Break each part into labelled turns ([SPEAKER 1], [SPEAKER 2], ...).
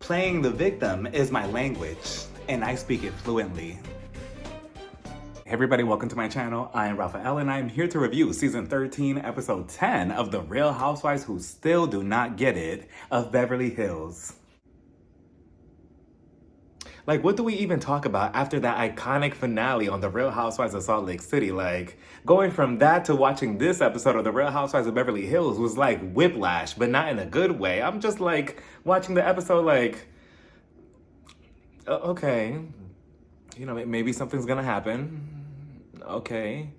[SPEAKER 1] Playing the victim is my language, and I speak it fluently. Hey everybody, welcome to my channel. I am Raphael, and I am here to review season 13, episode 10 of The Real Housewives Who Still Do Not Get It of Beverly Hills. Like, what do we even talk about after that iconic finale on The Real Housewives of Salt Lake City? Like, going from that to watching this episode of The Real Housewives of Beverly Hills was like whiplash, but not in a good way. I'm just like, watching the episode like, okay, you know, maybe something's gonna happen. Okay.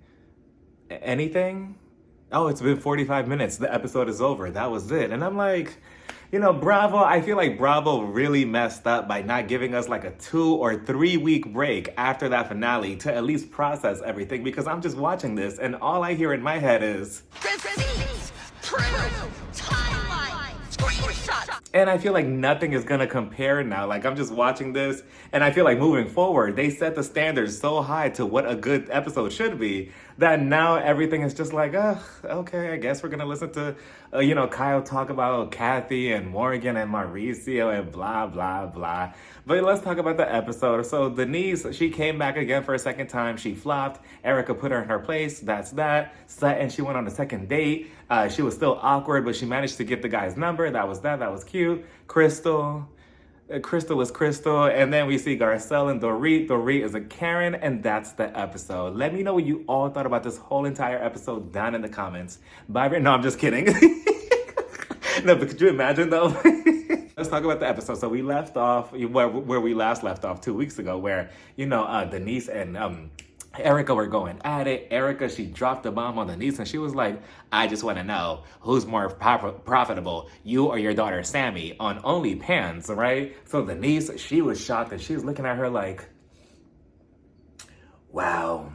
[SPEAKER 1] Anything? Oh, it's been 45 minutes. The episode is over. That was it. And I'm like, you know, Bravo, I feel like Bravo really messed up by not giving us like a 2 or 3 week break after that finale to at least process everything, because I'm just watching this and all I hear in my head is
[SPEAKER 2] receipts, proof, timeline, screenshots.
[SPEAKER 1] And I feel like nothing is gonna compare now. Like, I'm just watching this and I feel like moving forward, they set the standards so high to what a good episode should be that now everything is just like, okay, I guess we're gonna listen to, you know, Kyle talk about Kathy and Morgan and Mauricio and blah, blah, blah. But let's talk about the episode. So Denise, she came back again for a second time. She flopped. Erika put her in her place. That's that. And she went on a second date. She was still awkward, but she managed to get the guy's number. That was that. That was cute. Crystal is Crystal. And then we see Garcelle and Dorit. Dorit is a Karen, and that's the episode. Let me know what you all thought about this whole entire episode down in the comments. Bye. No, I'm just kidding. No, but could you imagine though? Let's talk about the episode. So we left off where we last left off 2 weeks ago, where, you know, Denise and Erika were going at it. Erika, she dropped the bomb on Denise and she was like, I just want to know who's more profitable, you or your daughter Sammy on OnlyPans, right? So Denise, she was shocked and she was looking at her like, wow,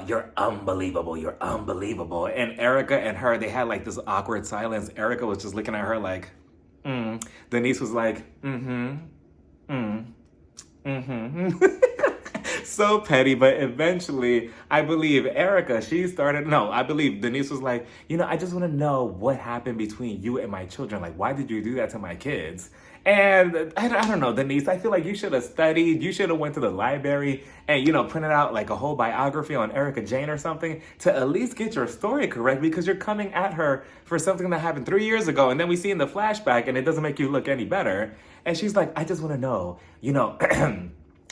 [SPEAKER 1] you're unbelievable. You're unbelievable. And Erika and her, they had like this awkward silence. Erika was just looking at her like, Denise was like, so petty. But eventually, I believe Erika, I believe Denise was like, you know, I just want to know what happened between you and my children. Like, why did you do that to my kids? And I don't know, Denise, I feel like you should have studied. You should have went to the library and, you know, printed out like a whole biography on Erika Jane or something to at least get your story correct, because you're coming at her for something that happened 3 years ago. And then we see in the flashback and it doesn't make you look any better. And she's like, I just want to know, you know,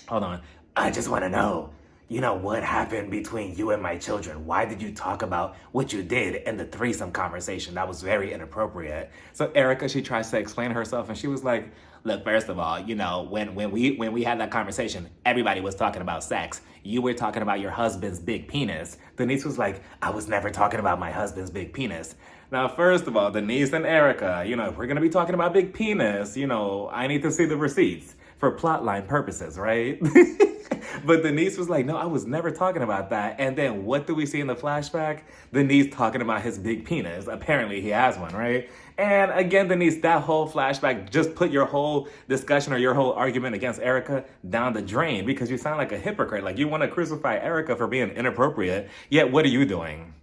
[SPEAKER 1] hold on. I just want to know, you know, what happened between you and my children. Why did you talk about what you did in the threesome conversation? That was very inappropriate. So Erika, she tries to explain herself and she was like, look, first of all, you know, when we had that conversation, everybody was talking about sex. You were talking about your husband's big penis. Denise was like, I was never talking about my husband's big penis. Now, first of all, Denise and Erika, you know, if we're going to be talking about big penis, you know, I need to see the receipts for plotline purposes, right? But Denise was like, no, I was never talking about that. And then what do we see in the flashback? Denise talking about his big penis. Apparently he has one, right? And again, Denise, that whole flashback just put your whole discussion or your whole argument against Erika down the drain, because you sound like a hypocrite. Like, you want to crucify Erika for being inappropriate, yet what are you doing?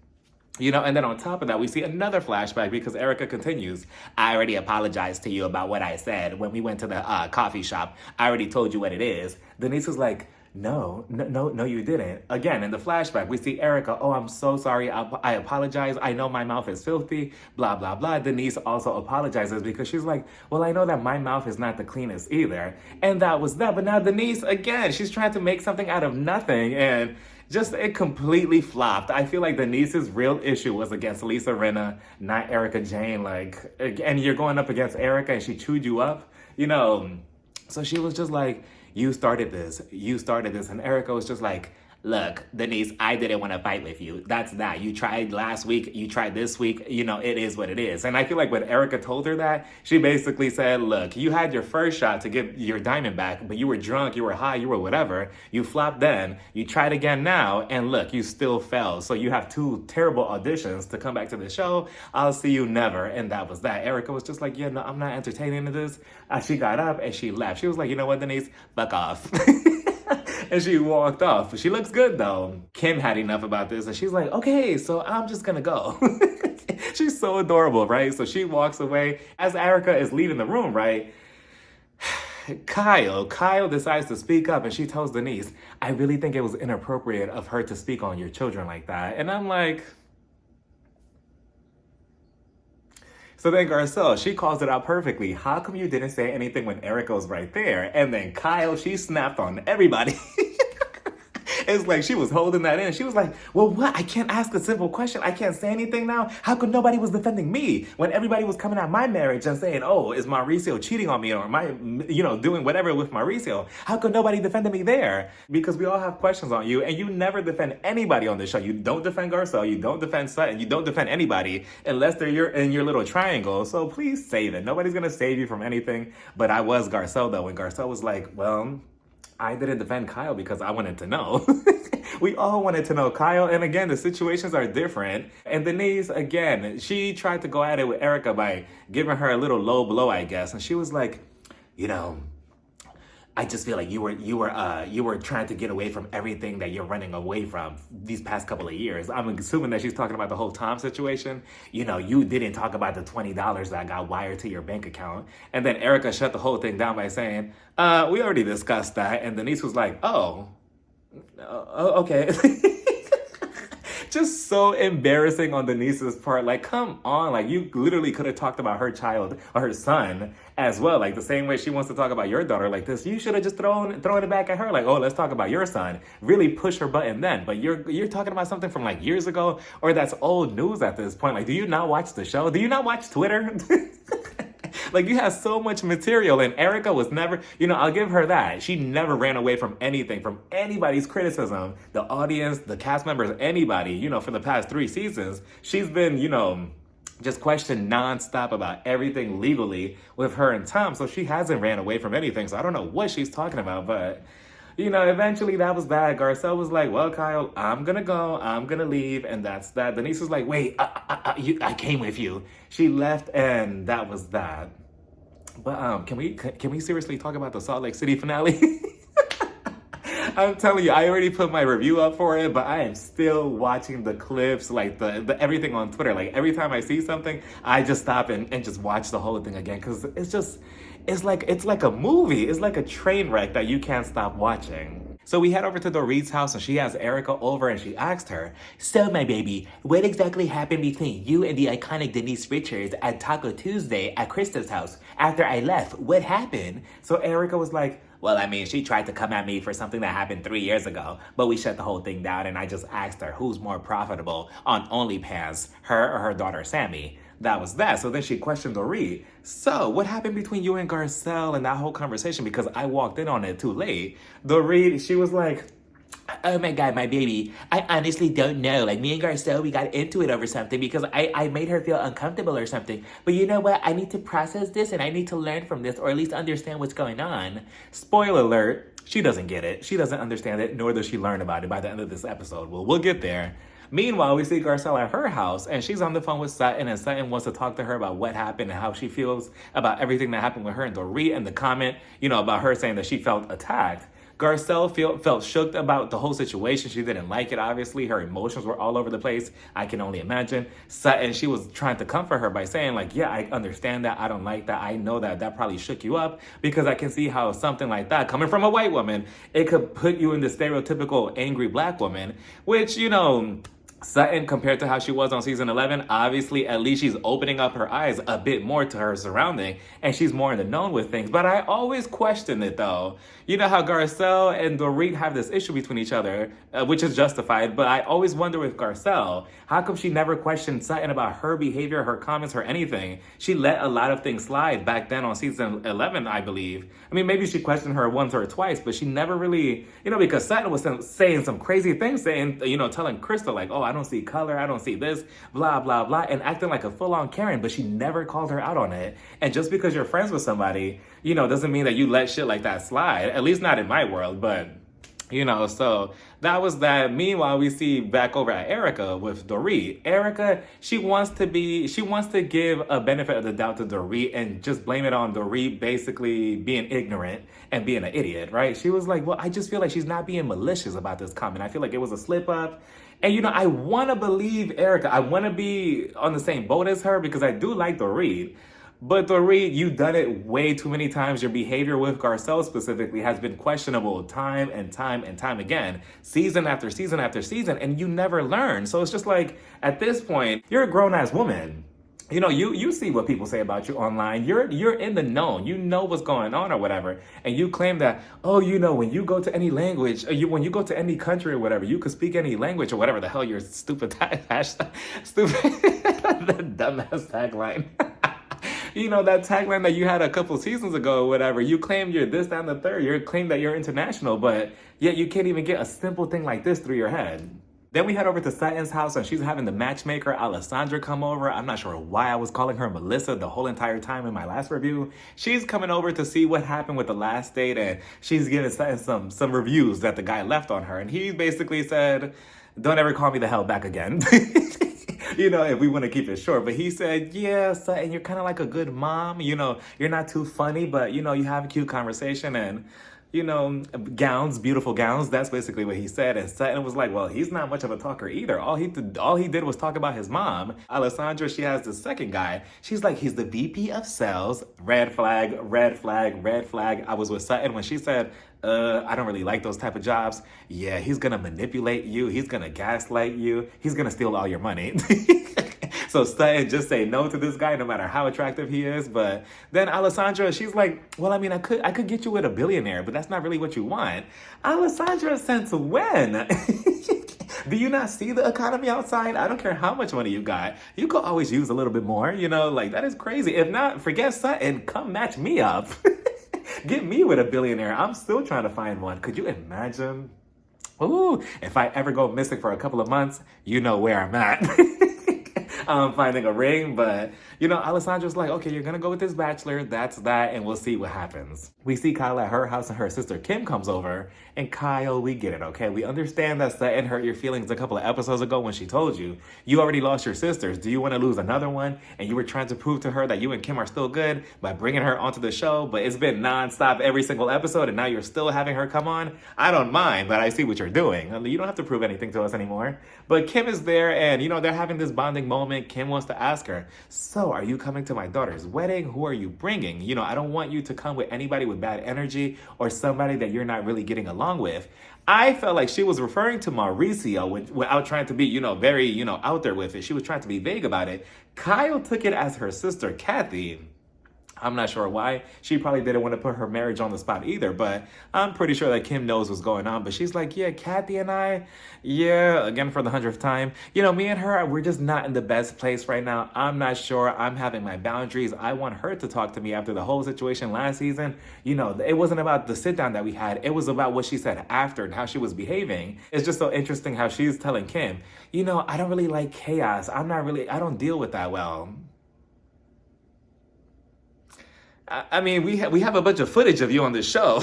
[SPEAKER 1] You know, and then on top of that, we see another flashback because Erika continues. I already apologized to you about what I said when we went to the coffee shop. I already told you what it is. Denise was like, no, you didn't. Again, in the flashback, we see Erika, oh, I'm so sorry. I apologize. I know my mouth is filthy, blah, blah, blah. Denise also apologizes because she's like, well, I know that my mouth is not the cleanest either. And that was that. But now Denise, again, she's trying to make something out of nothing. And just, it completely flopped. I feel like Denise's real issue was against Lisa Rinna, not Erika Jane. Like, and you're going up against Erika and she chewed you up, you know. So she was just like, you started this. And Erika was just like, look, Denise, I didn't want to fight with you. That's that. You tried last week. You tried this week. You know, it is what it is. And I feel like when Erika told her that, she basically said, look, you had your first shot to get your diamond back, but you were drunk, you were high, you were whatever. You flopped then. You tried again now. And look, you still fell. So you have 2 terrible auditions to come back to the show. I'll see you never. And that was that. Erika was just like, yeah, no, I'm not entertaining this. She got up and she left. She was like, you know what, Denise? Fuck off. And she walked off. She looks good though. Kim had enough about this and she's like, okay, so I'm just gonna go. She's so adorable, right? So she walks away. As Erika is leaving the room, right? Kyle decides to speak up and she tells Denise, I really think it was inappropriate of her to speak on your children like that. And I'm like, so then Garcelle, she calls it out perfectly. How come you didn't say anything when Erika was right there? And then Kyle, she snapped on everybody. It's like she was holding that in. She was like, well, what? I can't ask a simple question. I can't say anything now? How come nobody was defending me when everybody was coming at my marriage and saying, oh, is Mauricio cheating on me or am I, doing whatever with Mauricio? How come nobody defended me there? Because we all have questions on you and you never defend anybody on the show. You don't defend Garcelle. You don't defend Sutton. You don't defend anybody unless they're in your little triangle. So please save it. Nobody's going to save you from anything. But I was Garcelle, though. When Garcelle was like, well, I didn't defend Kyle because I wanted to know. We all wanted to know Kyle. And again, the situations are different. And Denise, again, she tried to go at it with Erika by giving her a little low blow, I guess. And she was like, I just feel like you were trying to get away from everything that you're running away from these past couple of years. I'm assuming that she's talking about the whole Tom situation. You didn't talk about the $20 that got wired to your bank account. And then Erika shut the whole thing down by saying, we already discussed that. And Denise was like, oh, okay. Just so embarrassing on Denise's part. Like, come on. Like, you literally could have talked about her child or her son as well. Like, the same way she wants to talk about your daughter like this. You should have just thrown it back at her. Like, oh, let's talk about your son. Really push her button then. But you're talking about something from like years ago, or that's old news at this point. Like, do you not watch the show? Do you not watch Twitter? Like, you have so much material, and Erika was never, I'll give her that. She never ran away from anything, from anybody's criticism, the audience, the cast members, anybody, for the past 3 seasons. She's been, just questioned nonstop about everything legally with her and Tom, so she hasn't ran away from anything, so I don't know what she's talking about, but... eventually that was that. Garcelle was like, well, Kyle, I'm gonna go. I'm gonna leave. And that's that. Denise was like, wait, I came with you. She left and that was that. But can we seriously talk about the Salt Lake City finale? I'm telling you, I already put my review up for it, but I am still watching the clips, like the everything on Twitter. Like every time I see something, I just stop and just watch the whole thing again. Cause it's like a movie. It's like a train wreck that you can't stop watching. So we head over to Dorit's house and she has Erika over and she asked her, so my baby, what exactly happened between you and the iconic Denise Richards at Taco Tuesday at Krista's house after I left? What happened? So Erika was like, well, I mean, she tried to come at me for something that happened 3 years ago, but we shut the whole thing down and I just asked her who's more profitable on OnlyFans, her or her daughter Sammy. That was that. So then she questioned Dorit. So what happened between you and Garcelle and that whole conversation? Because I walked in on it too late. Dorit, she was like, oh my God, my baby, I honestly don't know. Like me and Garcelle, we got into it over something because I made her feel uncomfortable or something. But you know what? I need to process this and I need to learn from this or at least understand what's going on. Spoiler alert, she doesn't get it. She doesn't understand it, nor does she learn about it by the end of this episode. Well, we'll get there. Meanwhile, we see Garcelle at her house, and she's on the phone with Sutton, and Sutton wants to talk to her about what happened and how she feels about everything that happened with her and Dorit, and the comment, about her saying that she felt attacked. Garcelle felt shook about the whole situation. She didn't like it, obviously. Her emotions were all over the place. I can only imagine. Sutton, she was trying to comfort her by saying, like, yeah, I understand that. I don't like that. I know that probably shook you up because I can see how something like that, coming from a white woman, it could put you in the stereotypical angry black woman, which, Sutton, compared to how she was on season 11, obviously, at least she's opening up her eyes a bit more to her surrounding, and she's more in the known with things. But I always question it, though. You know how Garcelle and Dorit have this issue between each other, which is justified, but I always wonder with Garcelle, how come she never questioned Sutton about her behavior, her comments, her anything? She let a lot of things slide back then on season 11, I believe. I mean, maybe she questioned her once or twice, but she never really, because Sutton was saying some crazy things, telling Krista, like, oh, I don't see color, I don't see this, blah, blah, blah, and acting like a full-on Karen, but she never called her out on it. And just because you're friends with somebody, doesn't mean that you let shit like that slide, at least not in my world, but... so that was that. Meanwhile, we see back over at Erika with Dorit. Erika, she wants to give a benefit of the doubt to Dorit and just blame it on Dorit basically being ignorant and being an idiot, right? She was like, well, I just feel like she's not being malicious about this comment. I feel like it was a slip up. And, I want to believe Erika. I want to be on the same boat as her because I do like Dorit. But Dorit, you've done it way too many times. Your behavior with Garcelle specifically has been questionable time and time and time again, season after season after season, and you never learn. So it's just like, at this point, you're a grown-ass woman. You know, you see what people say about you online. You're in the known. You know what's going on or whatever. And you claim that, oh, you know, when you go to any language, when you go to any country or whatever, you could speak any language or whatever the hell your stupid hashtag, stupid, that dumbass tagline. You know, that tagline that you had a couple seasons ago or whatever, you claim you're this, that, and the third. You claim that you're international, but yet you can't even get a simple thing like this through your head. Then we head over to Sutton's house and she's having the matchmaker, Alessandra, come over. I'm not sure why I was calling her Melissa the whole entire time in my last review. She's coming over to see what happened with the last date and she's giving Sutton some reviews that the guy left on her. And he basically said, don't ever call me the hell back again. You know, if we want to keep it short. But he said, yeah, Sutton, you're kind of like a good mom. You know, you're not too funny, but, you know, you have a cute conversation and, you know, gowns, beautiful gowns. That's basically what he said. And Sutton was like, well, he's not much of a talker either. All he did was talk about his mom. Alessandra, she has the second guy. She's like, he's the VP of sales. Red flag, red flag, red flag. I was with Sutton when she said, I don't really like those type of jobs. Yeah, he's gonna manipulate you. He's gonna gaslight you. He's gonna steal all your money. So Sutton just say no to this guy no matter how attractive he is. But then Alessandra, she's like, well, I mean, I could get you with a billionaire, but that's not really what you want. Alessandra, since when? Do you not see the economy outside? I don't care how much money you got. You could always use a little bit more, you know, like that is crazy. If not, forget Sutton, come match me up. Get me with a billionaire. I'm still trying to find one. Could you imagine? Ooh, if I ever go missing for a couple of months, you know where I'm at. I'm finding a ring, but, you know, Alessandra's like, okay, you're gonna go with this bachelor, that's that, and we'll see what happens. We see Kyle at her house and her sister Kim comes over, and Kyle, we get it, okay? We understand that Sutton hurt your feelings a couple of episodes ago when she told you, you already lost your sisters, do you wanna lose another one? And you were trying to prove to her that you and Kim are still good by bringing her onto the show, but it's been nonstop every single episode, and now you're still having her come on? I don't mind, but I see what you're doing. I mean, you don't have to prove anything to us anymore. But Kim is there, and, you know, they're having this bonding moment. Kim wants to ask her, so are you coming to my daughter's wedding? Who are you bringing? You know, I don't want you to come with anybody with bad energy or somebody that you're not really getting along with. I felt like she was referring to Mauricio without trying to be, you know, very, you know, out there with it. She was trying to be vague about it. Kyle took it as her sister, Kathy. I'm not sure why. She probably didn't want to put her marriage on the spot either, but I'm pretty sure that Kim knows what's going on. But she's like, yeah, Kathy and I, yeah, again for the 100th time. You know, me and her, we're just not in the best place right now. I'm not sure. I'm having my boundaries. I want her to talk to me after the whole situation last season. You know, it wasn't about the sit down that we had. It was about what she said after and how she was behaving. It's just so interesting how she's telling Kim, you know, I don't really like chaos. I don't deal with that well. I mean, we have a bunch of footage of you on this show.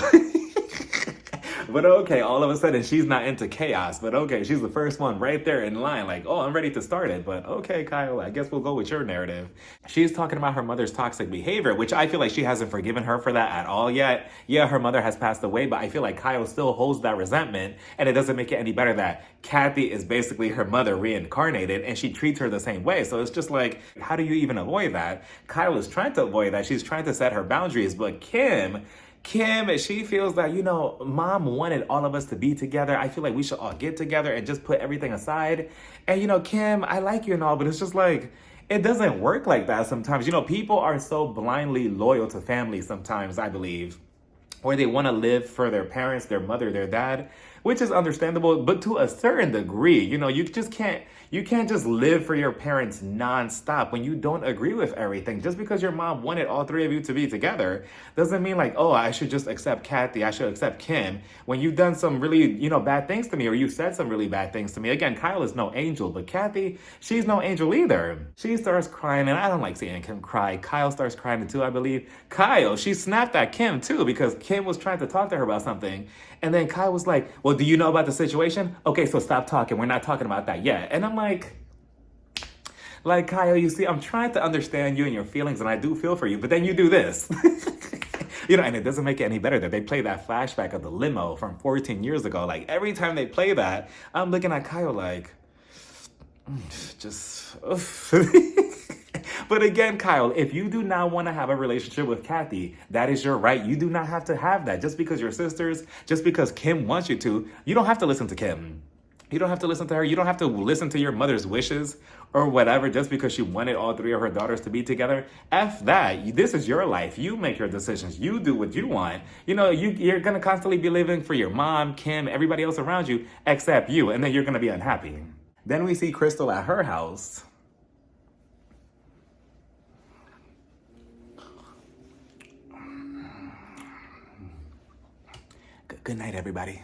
[SPEAKER 1] But okay, all of a sudden she's not into chaos. But okay, she's the first one right there in line. Like, oh, I'm ready to start it. But okay, Kyle, I guess we'll go with your narrative. She's talking about her mother's toxic behavior, which I feel like she hasn't forgiven her for that at all yet. Yeah, her mother has passed away, but I feel like Kyle still holds that resentment. And it doesn't make it any better that Kathy is basically her mother reincarnated and she treats her the same way. So it's just like, how do you even avoid that? Kyle is trying to avoid that. She's trying to set her boundaries, but Kim, she feels that, you know, mom wanted all of us to be together. I feel like we should all get together and just put everything aside. And, you know, Kim, I like you and all, but it's just like, it doesn't work like that sometimes. You know, people are so blindly loyal to family sometimes, I believe, or they want to live for their parents, their mother, their dad, which is understandable, but to a certain degree. You know, you can't just live for your parents nonstop when you don't agree with everything. Just because your mom wanted all three of you to be together doesn't mean like, oh, I should just accept Kathy, I should accept Kim, when you've done some really, you know, bad things to me, or you said some really bad things to me. Again, Kyle is no angel, but Kathy, she's no angel either. She starts crying, and I don't like seeing Kim cry. Kyle starts crying too, I believe. Kyle, she snapped at Kim too, because Kim was trying to talk to her about something. And then Kyle was like, well, do you know about the situation? Okay, so stop talking. We're not talking about that yet. And I'm like, Kyle, you see, I'm trying to understand you and your feelings, and I do feel for you, but then you do this. You know, and it doesn't make it any better that they play that flashback of the limo from 14 years ago. Like, every time they play that, I'm looking at Kyle like, just, But again, Kyle, if you do not want to have a relationship with Kathy, that is your right. You do not have to have that. Just because you're sisters, just because Kim wants you to, you don't have to listen to Kim. You don't have to listen to her. You don't have to listen to your mother's wishes or whatever just because she wanted all three of her daughters to be together. F that. This is your life. You make your decisions. You do what you want. You know, you're going to constantly be living for your mom, Kim, everybody else around you except you. And then you're going to be unhappy. Then we see Crystal at her house. Good night, everybody.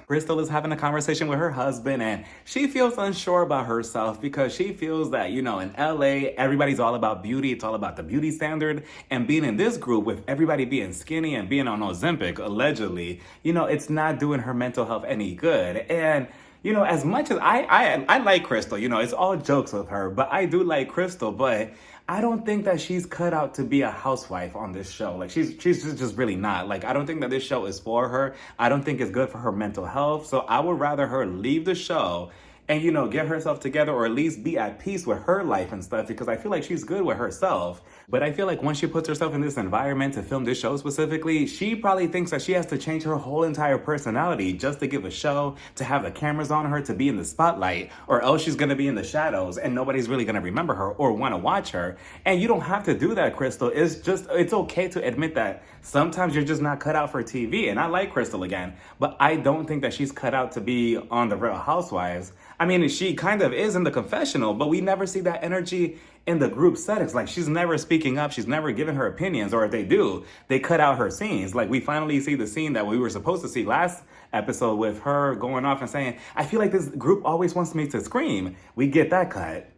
[SPEAKER 1] Crystal is having a conversation with her husband and she feels unsure about herself because she feels that, you know, in LA, everybody's all about beauty. It's all about the beauty standard. And being in this group with everybody being skinny and being on Ozempic, allegedly, you know, it's not doing her mental health any good. And you know, as much as I like Crystal, you know, it's all jokes with her, but I do like Crystal, but I don't think that she's cut out to be a housewife on this show. Like, she's just really not. Like, I don't think that this show is for her. I don't think it's good for her mental health. So I would rather her leave the show and, you know, get herself together or at least be at peace with her life and stuff because I feel like she's good with herself. But I feel like once she puts herself in this environment to film this show specifically, she probably thinks that she has to change her whole entire personality just to give a show, to have the cameras on her, to be in the spotlight, or else she's gonna be in the shadows and nobody's really gonna remember her or wanna watch her. And you don't have to do that, Crystal. It's okay to admit that sometimes you're just not cut out for TV. And I like Crystal again, but I don't think that she's cut out to be on the Real Housewives. I mean, she kind of is in the confessional, but we never see that energy in the group settings. Like, she's never speaking up. She's never giving her opinions. Or if they do, they cut out her scenes. Like, we finally see the scene that we were supposed to see last episode with her going off and saying, I feel like this group always wants me to scream. We get that cut.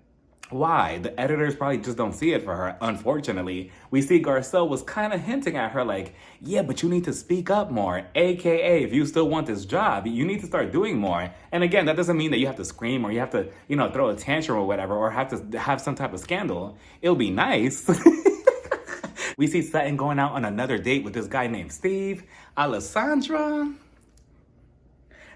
[SPEAKER 1] Why? The editors probably just don't see it for her, unfortunately. We see Garcelle was kind of hinting at her like, yeah, but you need to speak up more. AKA, if you still want this job, you need to start doing more. And again, that doesn't mean that you have to scream or you have to, you know, throw a tantrum or whatever, or have to have some type of scandal. It'll be nice. We see Sutton going out on another date with this guy named Steve. Alessandra.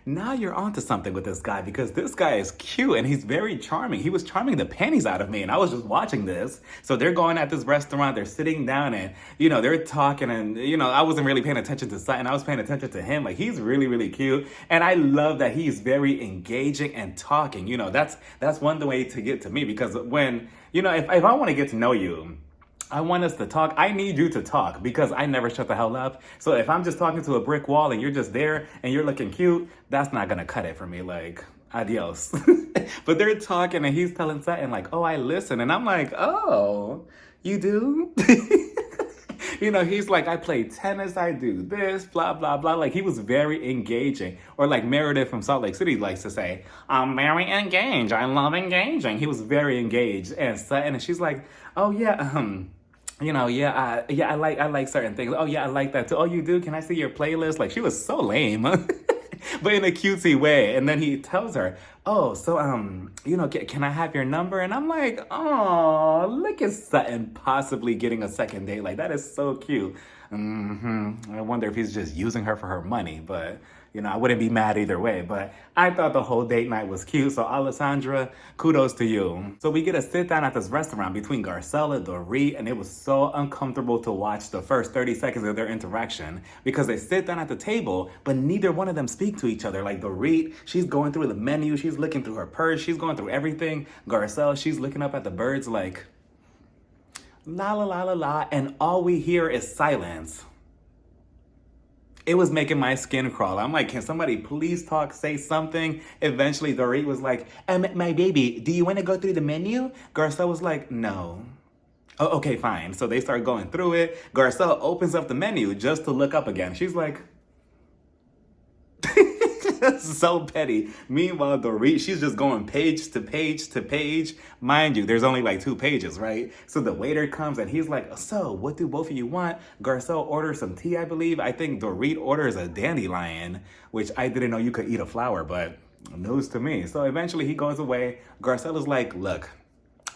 [SPEAKER 1] Now you're onto something with this guy because this guy is cute and he's very charming. He was charming the panties out of me and I was just watching this. So they're going at this restaurant, they're sitting down and, you know, they're talking and, you know, I wasn't really paying attention to Sutton. I was paying attention to him. Like, he's really, really cute. And I love that he's very engaging and talking. You know, that's one way to get to me because when, you know, if I want to get to know you, I want us to talk. I need you to talk because I never shut the hell up. So if I'm just talking to a brick wall and you're just there and you're looking cute, that's not gonna cut it for me. Like, adios. But they're talking and he's telling Sutton like, oh, I listen. And I'm like, oh, you do? You know, he's like, I play tennis, I do this, blah, blah, blah. Like, he was very engaging. Or like Meredith from Salt Lake City likes to say, I'm very engaged. I love engaging. He was very engaged. And Sutton, and she's like, oh, yeah, you know, I like certain things. Oh, yeah, I like that too. Oh, you do? Can I see your playlist? Like, she was so lame, but in a cutesy way. And then he tells her, oh, so, you know, can I have your number? And I'm like, oh, look at Sutton possibly getting a second date. Like, that is so cute. I wonder if he's just using her for her money, but, you know, I wouldn't be mad either way. But I thought the whole date night was cute. So, Alessandra, kudos to you. So, we get a sit down at this restaurant between Garcelle and Dorit, and it was so uncomfortable to watch the first 30 seconds of their interaction because they sit down at the table, but neither one of them speak to each other. Like, Dorit, she's going through the menu, she's looking through her purse, she's going through everything. Garcelle, she's looking up at the birds like, la la la la la, and all we hear is silence. It was making my skin crawl. I'm like, can somebody please talk, say something? Eventually, Dorit was like, my baby, do you want to go through the menu? Garcelle was like, no. Oh, okay, fine. So they start going through it. Garcelle opens up the menu just to look up again. She's like, so petty. Meanwhile, Dorit, she's just going page to page to page. Mind you, there's only like 2 pages, right? So the waiter comes and he's like, so what do both of you want? Garcelle orders some tea, I believe. I think Dorit orders a dandelion, which I didn't know you could eat a flower, but news to me. So eventually he goes away. Garcelle is like, look,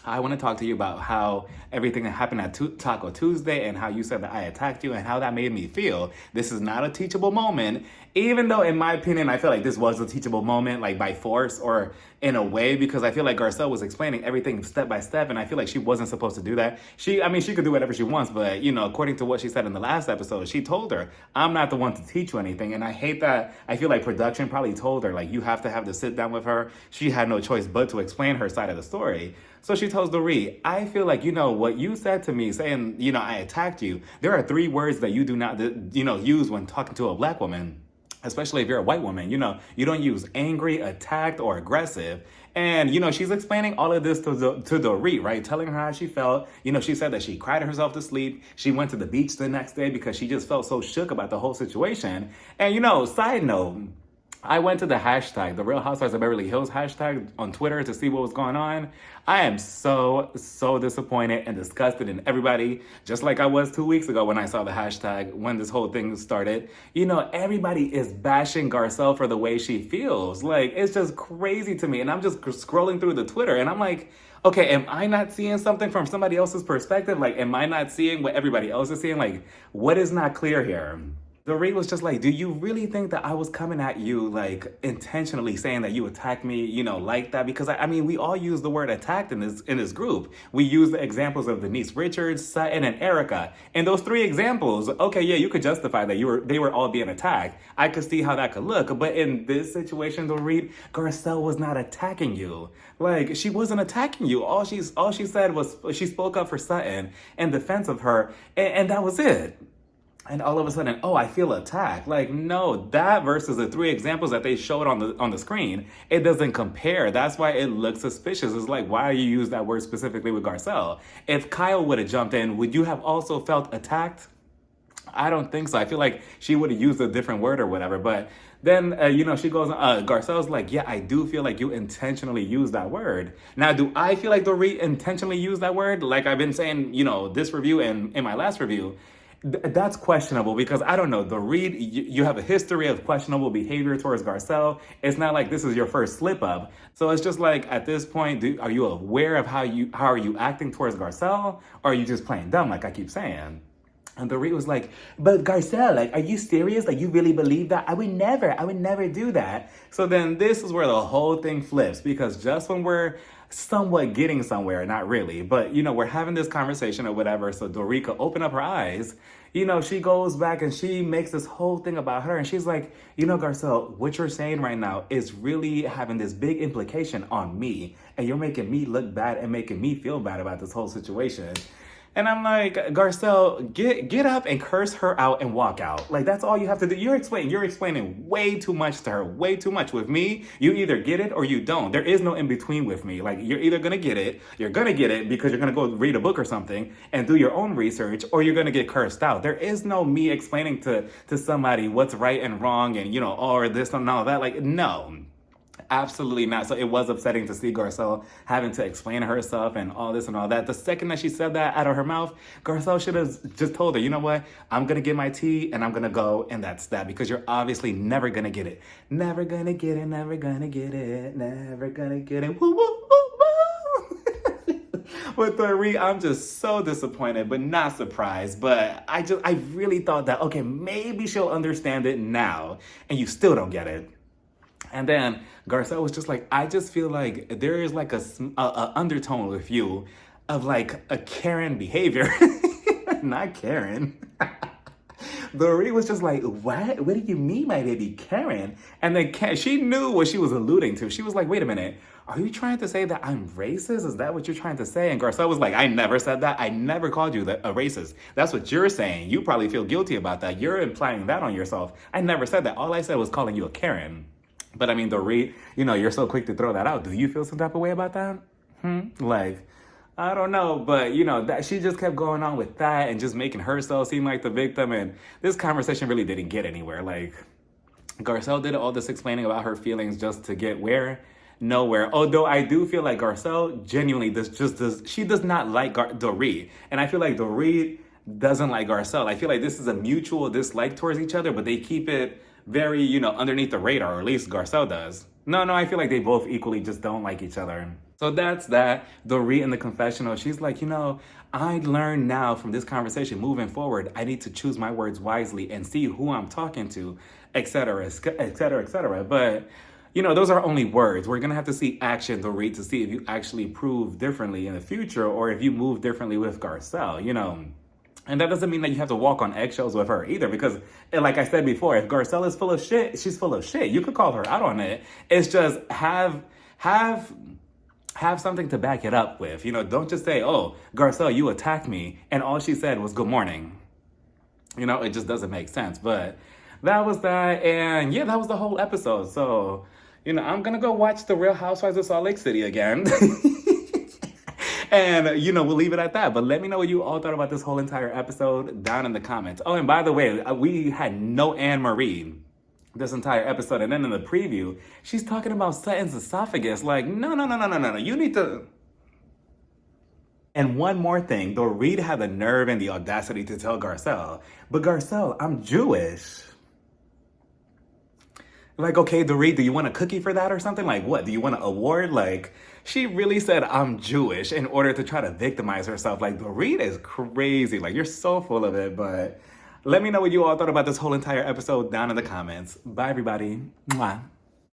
[SPEAKER 1] I want to talk to you about how everything that happened at Taco Tuesday and how you said that I attacked you and how that made me feel. This is not a teachable moment, even though, in my opinion, I feel like this was a teachable moment, like by force or in a way, because I feel like Garcelle was explaining everything step by step, and I feel like she wasn't supposed to do that. I mean, she could do whatever she wants, but, according to what she said in the last episode, she told her, I'm not the one to teach you anything, and I hate that. I feel like production probably told her, like, you have to have to sit down with her. She had no choice but to explain her side of the story. So she tells Dorit, I feel like, what you said to me, saying, I attacked you. There are 3 words that you do not, use when talking to a black woman, especially if you're a white woman. You don't use angry, attacked, or aggressive. And, she's explaining all of this to Dorit, right? Telling her how she felt. She said that she cried herself to sleep. She went to the beach the next day because she just felt so shook about the whole situation. And, side note, I went to the hashtag, the Real Housewives of Beverly Hills hashtag on Twitter to see what was going on. I am so disappointed and disgusted in everybody, just like I was 2 weeks ago when I saw the hashtag when this whole thing started. Everybody is bashing Garcelle for the way she feels. Like, it's just crazy to me. And I'm just scrolling through the Twitter and I'm like, okay, am I not seeing something from somebody else's perspective? Like, am I not seeing what everybody else is seeing? Like, what is not clear here? Dorit was just like, do you really think that I was coming at you, like, intentionally saying that you attacked me, like that? Because, I mean, we all use the word attacked in this group. We use the examples of Denise Richards, Sutton, and Erika. And those 3 examples, okay, yeah, you could justify that they were all being attacked. I could see how that could look. But in this situation, Dorit, Garcelle was not attacking you. Like, she wasn't attacking you. All she said was she spoke up for Sutton in defense of her, and that was it. And all of a sudden, oh, I feel attacked. Like, no, that versus the 3 examples that they showed on the screen, it doesn't compare. That's why it looks suspicious. It's like, why you use that word specifically with Garcelle? If Kyle would have jumped in, would you have also felt attacked? I don't think so. I feel like she would have used a different word or whatever. But then, she goes, Garcelle's like, yeah, I do feel like you intentionally used that word. Now, do I feel like Dorit intentionally used that word? Like I've been saying, this review and in my last review, that's questionable because I don't know. Dorit, you have a history of questionable behavior towards Garcelle. It's not like this is your first slip up. So it's just like at this point, are you aware of how are you acting towards Garcelle, or are you just playing dumb like I keep saying? And Dorit was like, but Garcelle, like, are you serious? Like, you really believe that? I would never do that. So then this is where the whole thing flips, because just when we're somewhat getting somewhere, not really, but, we're having this conversation or whatever, so Dorit could open up her eyes, she goes back and she makes this whole thing about her, and she's like, Garcelle, what you're saying right now is really having this big implication on me, and you're making me look bad and making me feel bad about this whole situation. And I'm like, Garcelle, get up and curse her out and walk out. Like, that's all you have to do. You're explaining way too much to her, way too much. With me, you either get it or you don't. There is no in between with me. Like, you're either gonna get it because you're gonna go read a book or something and do your own research, or you're gonna get cursed out. There is no me explaining to somebody what's right and wrong and, or this and all that. Like, no. Absolutely not. So it was upsetting to see Garcelle having to explain herself and all this and all that. The second that she said that out of her mouth, Garcelle should have just told her, you know what? I'm going to get my tea and I'm going to go, and that's that, because you're obviously never going to get it. Never going to get it, never going to get it, never going to get it. Woo, woo, woo, woo. With Dorit, I'm just so disappointed, but not surprised. But I really thought that, okay, maybe she'll understand it now, and you still don't get it. And then Garcelle was just like, I just feel like there is like a undertone with you of like a Karen behavior. Not Karen. Dorit was just like, what? What do you mean by baby Karen? And then she knew what she was alluding to. She was like, wait a minute. Are you trying to say that I'm racist? Is that what you're trying to say? And Garcelle was like, I never said that. I never called you a racist. That's what you're saying. You probably feel guilty about that. You're implying that on yourself. I never said that. All I said was calling you a Karen. But I mean, Dorit, you're so quick to throw that out. Do you feel some type of way about that? Like, I don't know. But, that she just kept going on with that and just making herself seem like the victim. And this conversation really didn't get anywhere. Like, Garcelle did all this explaining about her feelings just to get where? Nowhere. Although I do feel like Garcelle genuinely she does not like Dorit. And I feel like Dorit doesn't like Garcelle. I feel like this is a mutual dislike towards each other, but they keep it very, underneath the radar, or at least Garcelle does. No, I feel like they both equally just don't like each other. So that's that. Dorit in the confessional, she's like, I learned now from this conversation moving forward, I need to choose my words wisely and see who I'm talking to, etc., etc., etc. But, those are only words. We're going to have to see action, Dorit, to see if you actually prove differently in the future or if you move differently with Garcelle. And that doesn't mean that you have to walk on eggshells with her either, because, like I said before, if Garcelle is full of shit, she's full of shit. You could call her out on it. It's just have something to back it up with. Don't just say, oh, Garcelle, you attacked me, and all she said was good morning. It just doesn't make sense. But that was that, and yeah, that was the whole episode. So, I'm gonna go watch The Real Housewives of Salt Lake City again. And, we'll leave it at that. But let me know what you all thought about this whole entire episode down in the comments. Oh, and by the way, we had no Anne Marie this entire episode. And then in the preview, she's talking about Sutton's esophagus. Like, no. You need to... And one more thing, Dorit had the nerve and the audacity to tell Garcelle, but Garcelle, I'm Jewish. Like, okay, Dorit, do you want a cookie for that or something? Like, what? Do you want an award? Like, she really said, I'm Jewish in order to try to victimize herself. Like, Dorit is crazy. Like, you're so full of it. But let me know what you all thought about this whole entire episode down in the comments. Bye, everybody. Mwah.